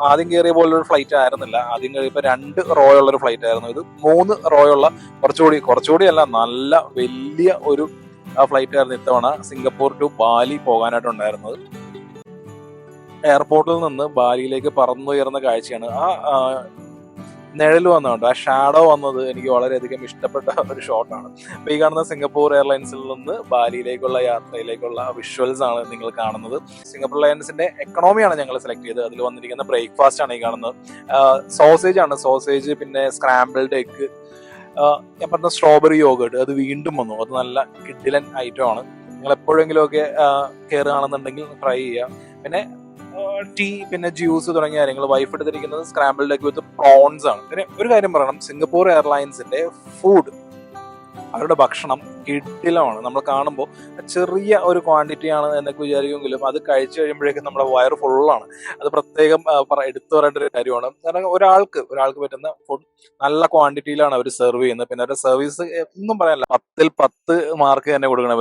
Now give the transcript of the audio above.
ആദ്യം കയറിയ പോലൊരു ഫ്ലൈറ്റ് ആയിരുന്നില്ല. ആദ്യം കയറിയപ്പോൾ 2 റോ ഉള്ളൊരു ഫ്ലൈറ്റ് ആയിരുന്നു. ഇത് 3 റോ ഉള്ള കുറച്ചുകൂടി അല്ല, നല്ല വലിയ ഒരു ഫ്ലൈറ്റ് ആയിരുന്നു ഇത്തവണ സിംഗപ്പൂർ ടു ബാലി പോകാനായിട്ടുണ്ടായിരുന്നത്. എയർപോർട്ടിൽ നിന്ന് ബാലിയിലേക്ക് പറന്നുയർന്ന കാഴ്ചയാണ്. നിഴൽ വന്നുകൊണ്ട് ആ ഷാഡോ വന്നത് എനിക്ക് വളരെയധികം ഇഷ്ടപ്പെട്ട ഒരു ഷോട്ടാണ്. അപ്പൊ ഈ കാണുന്ന സിംഗപ്പൂർ എയർലൈൻസിൽ നിന്ന് ബാലിയിലേക്കുള്ള യാത്രയിലേക്കുള്ള വിഷ്വൽസ് ആണ് നിങ്ങൾ കാണുന്നത്. സിംഗപ്പൂർ എയർലൈൻസിന്റെ എക്കണോമിയാണ് ഞങ്ങൾ സെലക്ട് ചെയ്തത്. അതിൽ വന്നിരിക്കുന്ന ബ്രേക്ക്ഫാസ്റ്റ് ആണ് ഈ കാണുന്നത്. സോസേജ്, പിന്നെ സ്ക്രാമ്പിൾഡ് എഗ്, ഞാൻ പറഞ്ഞ സ്ട്രോബെറി യോഗേർട്ട്, അത് വീണ്ടും വന്നു. അത് നല്ല കിഡിലൻ ഐറ്റം ആണ്. നിങ്ങൾ എപ്പോഴെങ്കിലും ഒക്കെ കയറുകയാണെന്നുണ്ടെങ്കിൽ ട്രൈ ചെയ്യുക. പിന്നെ ടീ, പിന്നെ ജ്യൂസ് തുടങ്ങിയ കാര്യങ്ങൾ. വൈഫ് എടുത്തിരിക്കുന്നത് സ്ക്രാമ്പിൾഡ് എഗ് വിത്ത് പ്രോൺസ് ആണ്. പിന്നെ ഒരു കാര്യം പറയണം, സിംഗപ്പൂർ എയർലൈൻസിന്റെ ഫുഡ്, അവരുടെ ഭക്ഷണം കിടിലമാണ്. നമ്മൾ കാണുമ്പോൾ ചെറിയ ഒരു ക്വാണ്ടിറ്റി ആണ് എന്നൊക്കെ വിചാരിക്കുമെങ്കിലും അത് കഴിച്ചു കഴിയുമ്പോഴേക്കും നമ്മുടെ വയറ് ഫുള്ളാണ്. അത് പ്രത്യേകം എടുത്തു പറയേണ്ട ഒരു കാര്യമാണ്. കാരണം ഒരാൾക്ക് പറ്റുന്ന ഫുഡ് നല്ല ക്വാണ്ടിറ്റിയിലാണ് അവർ സെർവ് ചെയ്യുന്നത്. പിന്നെ അവരുടെ സർവീസ് ഒന്നും പറയാനില്ല, 10ൽ 10 മാർക്ക് തന്നെ കൊടുക്കണം.